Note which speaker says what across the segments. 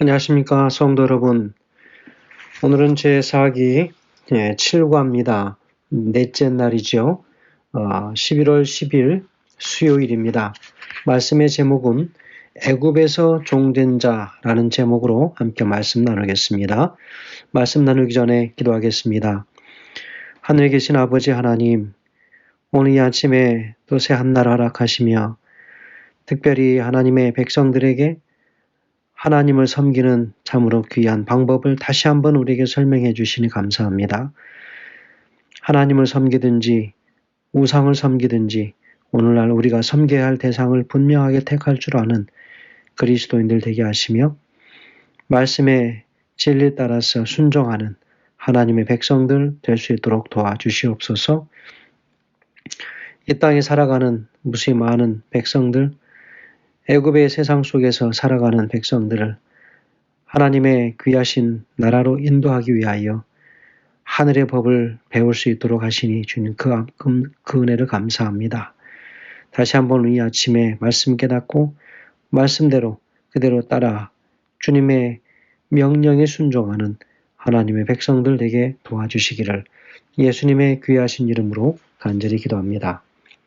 Speaker 1: 안녕하십니까 성도 여러분. 오늘은 제4기 7과입니다. 넷째 날이죠. 11월 10일 수요일입니다. 말씀의 제목은 애굽에서 종된 자라는 제목으로 함께 말씀 나누겠습니다. 말씀 나누기 전에 기도하겠습니다. 하늘에 계신 아버지 하나님, 오늘 이 아침에 또 새 한날 허락하시며 특별히 하나님의 백성들에게 하나님을 섬기는 참으로 귀한 방법을 다시 한번 우리에게 설명해 주시니 감사합니다. 하나님을 섬기든지 우상을 섬기든지 오늘날 우리가 섬겨야 할 대상을 분명하게 택할 줄 아는 그리스도인들 되게 하시며 말씀의 진리에 따라서 순종하는 하나님의 백성들 될 수 있도록 도와주시옵소서. 이 땅에 살아가는 무수히 많은 백성들, 애굽의 세상 속에서 살아가는 백성들을 하나님의 귀하신 나라로 인도하기 위하여 하늘의 법을 배울 수 있도록 하시니 주님 그 은혜를 감사합니다. 다시 한번 이 아침에 말씀 깨닫고 말씀대로 그대로 따라 주님의 명령에 순종하는 하나님의 백성들 되게 도와주시기를 예수님의 귀하신 이름으로 간절히 기도합니다.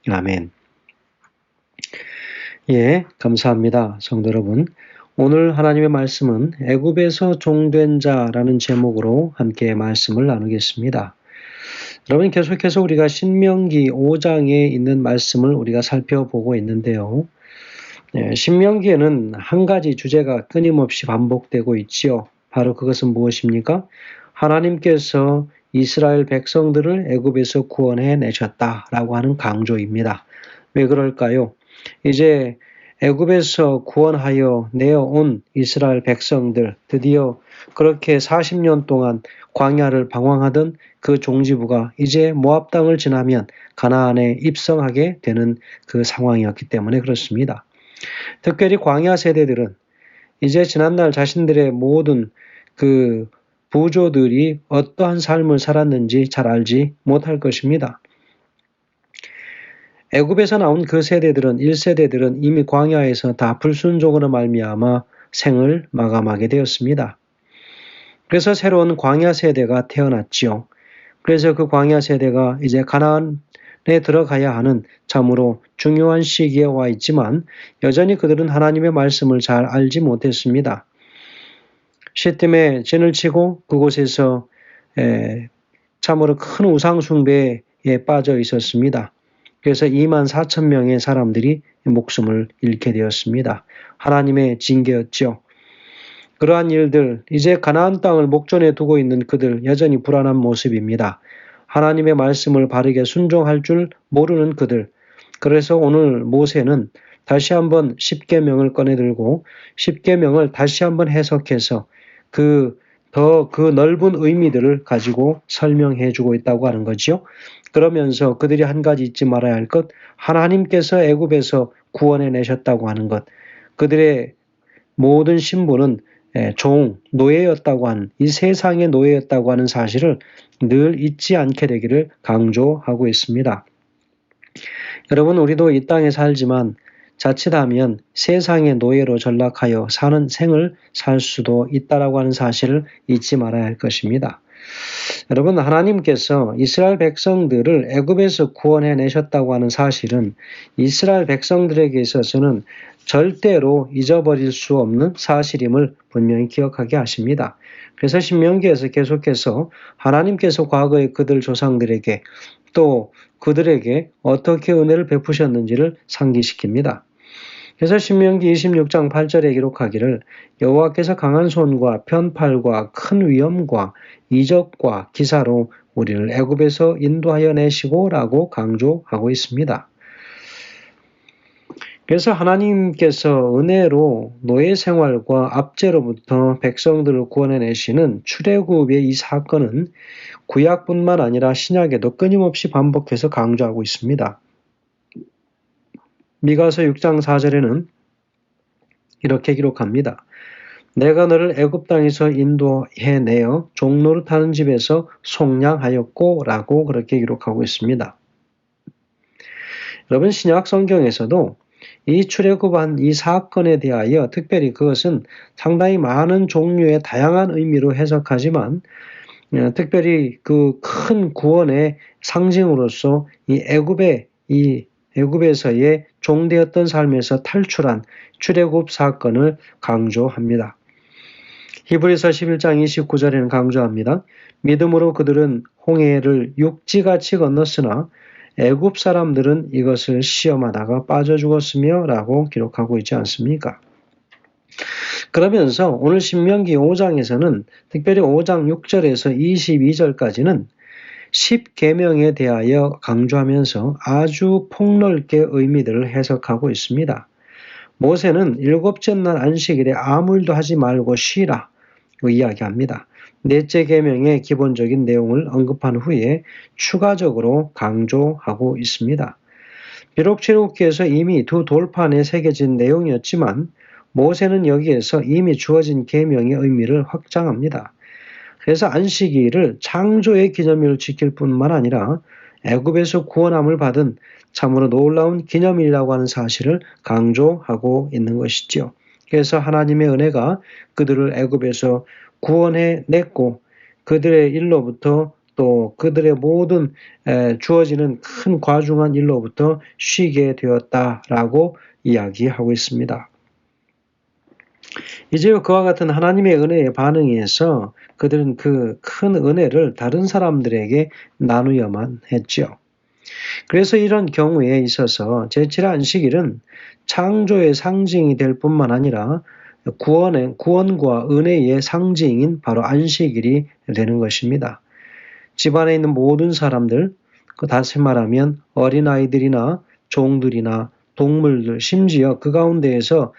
Speaker 1: 아멘. 감사합니다. 성도 여러분. 오늘 하나님의 말씀은 애굽에서 종된 자라는 제목으로 함께 말씀을 나누겠습니다. 여러분 계속해서 우리가 신명기 5장에 있는 말씀을 우리가 살펴보고 있는데요. 신명기에는 한 가지 주제가 끊임없이 반복되고 있지요. 바로 그것은 무엇입니까? 하나님께서 이스라엘 백성들을 애굽에서 구원해 내셨다라고 하는 강조입니다. 왜 그럴까요? 이제 애굽에서 구원하여 내어온 이스라엘 백성들, 드디어 그렇게 40년 동안 광야를 방황하던 그 종지부가 이제 모압 땅을 지나면 가나안에 입성하게 되는 그 상황이었기 때문에 그렇습니다. 특별히 광야 세대들은 이제 지난날 자신들의 모든 그 부조들이 어떠한 삶을 살았는지 잘 알지 못할 것입니다. 애굽에서 나온 그 세대들은 1세대들은 이미 광야에서 다 불순종으로 말미암아 생을 마감하게 되었습니다. 그래서 새로운 광야 세대가 태어났지요. 그래서 그 광야 세대가 이제 가나안에 들어가야 하는 참으로 중요한 시기에 와 있지만 여전히 그들은 하나님의 말씀을 잘 알지 못했습니다. 시딤에 진을 치고 그곳에서 참으로 큰 우상 숭배에 빠져 있었습니다. 그래서 24,000명의 사람들이 목숨을 잃게 되었습니다. 하나님의 징계였죠. 그러한 일들, 이제 가나안 땅을 목전에 두고 있는 그들 여전히 불안한 모습입니다. 하나님의 말씀을 바르게 순종할 줄 모르는 그들. 그래서 오늘 모세는 다시 한번 십계명을 꺼내들고 십계명을 다시 한번 해석해서 그 넓은 의미들을 가지고 설명해 주고 있다고 하는 거죠. 그러면서 그들이 한 가지 잊지 말아야 할 것, 하나님께서 애굽에서 구원해 내셨다고 하는 것, 그들의 모든 신분은 노예였다고 하는, 이 세상의 노예였다고 하는 사실을 늘 잊지 않게 되기를 강조하고 있습니다. 여러분, 우리도 이 땅에 살지만 자칫하면 세상의 노예로 전락하여 사는 생을 살 수도 있다라고 하는 사실을 잊지 말아야 할 것입니다. 여러분, 하나님께서 이스라엘 백성들을 애굽에서 구원해 내셨다고 하는 사실은 이스라엘 백성들에게 있어서는 절대로 잊어버릴 수 없는 사실임을 분명히 기억하게 하십니다. 그래서 신명기에서 계속해서 하나님께서 과거의 그들 조상들에게 또 그들에게 어떻게 은혜를 베푸셨는지를 상기시킵니다. 그래서 신명기 26장 8절에 기록하기를 여호와께서 강한 손과 편팔과 큰 위엄과 이적과 기사로 우리를 애굽에서 인도하여 내시고 라고 강조하고 있습니다. 그래서 하나님께서 은혜로 노예 생활과 압제로부터 백성들을 구원해 내시는 출애굽의 이 사건은 구약뿐만 아니라 신약에도 끊임없이 반복해서 강조하고 있습니다. 미가서 6장 4절에는 이렇게 기록합니다. 내가 너를 애굽 땅에서 인도해 내어 종노릇하는 집에서 속량하였고 라고 그렇게 기록하고 있습니다. 여러분, 신약 성경에서도 이 출애굽한 이 사건에 대하여 특별히 그것은 상당히 많은 종류의 다양한 의미로 해석하지만 특별히 그 큰 구원의 상징으로서 이 애굽에서의 종되었던 삶에서 탈출한 출애굽 사건을 강조합니다. 히브리서 11장 29절에는 강조합니다. 믿음으로 그들은 홍해를 육지같이 건넜으나 애굽 사람들은 이것을 시험하다가 빠져 죽었으며 라고 기록하고 있지 않습니까? 그러면서 오늘 신명기 5장에서는 특별히 5장 6절에서 22절까지는 10계명에 대하여 강조하면서 아주 폭넓게 의미들을 해석하고 있습니다. 모세는 일곱째 날 안식일에 아무 일도 하지 말고 쉬라 이야기합니다. 넷째 계명의 기본적인 내용을 언급한 후에 추가적으로 강조하고 있습니다. 비록 출애굽기에서 이미 두 돌판에 새겨진 내용이었지만 모세는 여기에서 이미 주어진 계명의 의미를 확장합니다. 그래서 안식일을 창조의 기념일을 지킬 뿐만 아니라 애굽에서 구원함을 받은 참으로 놀라운 기념일이라고 하는 사실을 강조하고 있는 것이지요. 그래서 하나님의 은혜가 그들을 애굽에서 구원해냈고 그들의 일로부터 또 그들의 모든 주어지는 큰 과중한 일로부터 쉬게 되었다라고 이야기하고 있습니다. 이제 그와 같은 하나님의 은혜에 반응해서 그들은 그 큰 은혜를 다른 사람들에게 나누어야만 했죠. 그래서 이런 경우에 있어서 제7의 안식일은 창조의 상징이 될 뿐만 아니라 구원과 은혜의 상징인 바로 안식일이 되는 것입니다. 집안에 있는 모든 사람들, 다시 말하면 어린아이들이나 종들이나 동물들, 심지어 그 가운데에서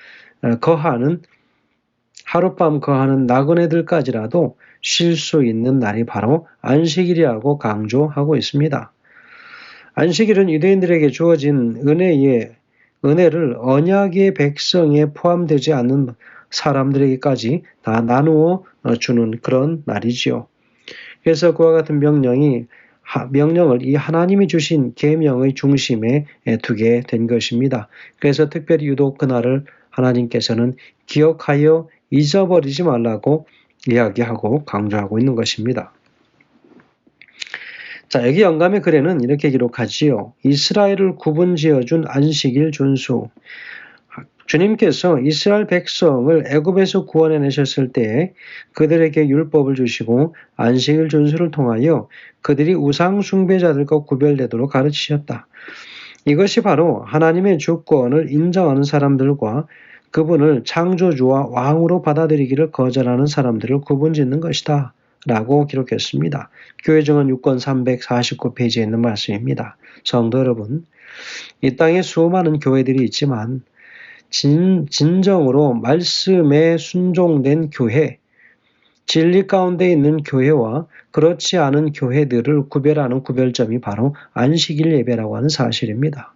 Speaker 1: 하룻밤 거하는 나그네들까지라도 쉴 수 있는 날이 바로 안식일이라고 강조하고 있습니다. 안식일은 유대인들에게 주어진 은혜를 언약의 백성에 포함되지 않는 사람들에게까지 다 나누어 주는 그런 날이지요. 그래서 그와 같은 명령을 이 하나님이 주신 계명의 중심에 두게 된 것입니다. 그래서 특별히 유독 그날을 하나님께서는 기억하여 잊어버리지 말라고 이야기하고 강조하고 있는 것입니다. 자, 여기 영감의 글에는 이렇게 기록하지요. 이스라엘을 구분지어준 안식일 준수. 주님께서 이스라엘 백성을 애굽에서 구원해내셨을 때 그들에게 율법을 주시고 안식일 준수를 통하여 그들이 우상 숭배자들과 구별되도록 가르치셨다. 이것이 바로 하나님의 주권을 인정하는 사람들과 그분을 창조주와 왕으로 받아들이기를 거절하는 사람들을 구분짓는 것이다 라고 기록했습니다. 교회정원 6권 349페이지에 있는 말씀입니다. 성도 여러분, 이 땅에 수많은 교회들이 있지만 진정으로 말씀에 순종된 교회, 진리 가운데 있는 교회와 그렇지 않은 교회들을 구별하는 구별점이 바로 안식일 예배라고 하는 사실입니다.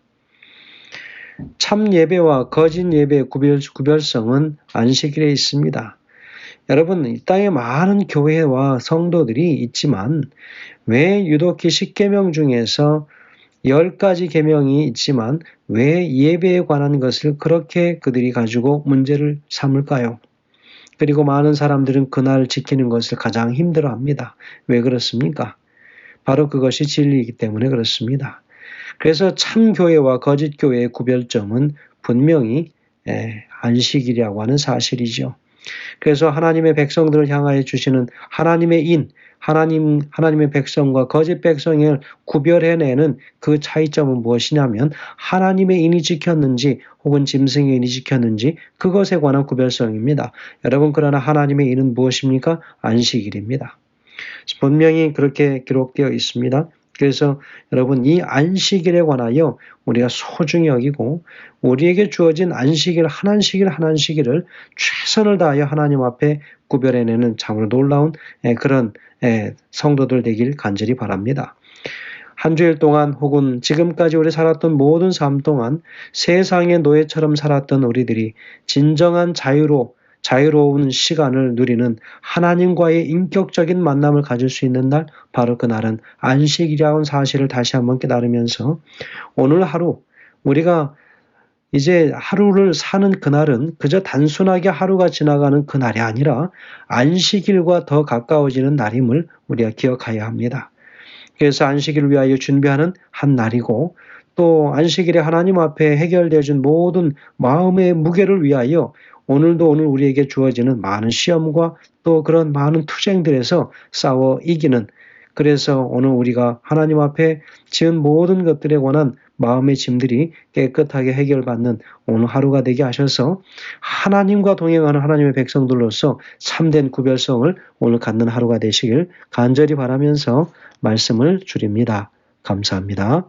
Speaker 1: 참 예배와 거짓 예배의 구별성은 안식일에 있습니다. 여러분, 이 땅에 많은 교회와 성도들이 있지만 왜 유독히 10계명 중에서 10가지 계명이 있지만 왜 예배에 관한 것을 그렇게 그들이 가지고 문제를 삼을까요? 그리고 많은 사람들은 그날 지키는 것을 가장 힘들어합니다. 왜 그렇습니까? 바로 그것이 진리이기 때문에 그렇습니다. 그래서 참교회와 거짓교회의 구별점은 분명히 안식일이라고 하는 사실이죠. 그래서 하나님의 백성들을 향하여 주시는 하나님의 백성과 거짓 백성을 구별해내는 그 차이점은 무엇이냐면 하나님의 인이 지켰는지 혹은 짐승의 인이 지켰는지 그것에 관한 구별성입니다. 여러분, 그러나 하나님의 인은 무엇입니까? 안식일입니다. 분명히 그렇게 기록되어 있습니다. 그래서 여러분, 이 안식일에 관하여 우리가 소중히 여기고 우리에게 주어진 안식일 한 안식일을 최선을 다하여 하나님 앞에 구별해내는 참으로 놀라운 그런 성도들 되길 간절히 바랍니다. 한 주일 동안 혹은 지금까지 우리 살았던 모든 삶 동안 세상의 노예처럼 살았던 우리들이 진정한 자유로운 시간을 누리는 하나님과의 인격적인 만남을 가질 수 있는 날, 바로 그날은 안식이라는 사실을 다시 한번 깨달으면서 오늘 하루 우리가 이제 하루를 사는 그날은 그저 단순하게 하루가 지나가는 그날이 아니라 안식일과 더 가까워지는 날임을 우리가 기억해야 합니다. 그래서 안식일을 위하여 준비하는 한 날이고 또 안식일에 하나님 앞에 해결되어 준 모든 마음의 무게를 위하여 오늘도 오늘 우리에게 주어지는 많은 시험과 또 그런 많은 투쟁들에서 싸워 이기는, 그래서 오늘 우리가 하나님 앞에 지은 모든 것들에 관한 마음의 짐들이 깨끗하게 해결받는 오늘 하루가 되게 하셔서 하나님과 동행하는 하나님의 백성들로서 참된 구별성을 오늘 갖는 하루가 되시길 간절히 바라면서 말씀을 줄입니다. 감사합니다.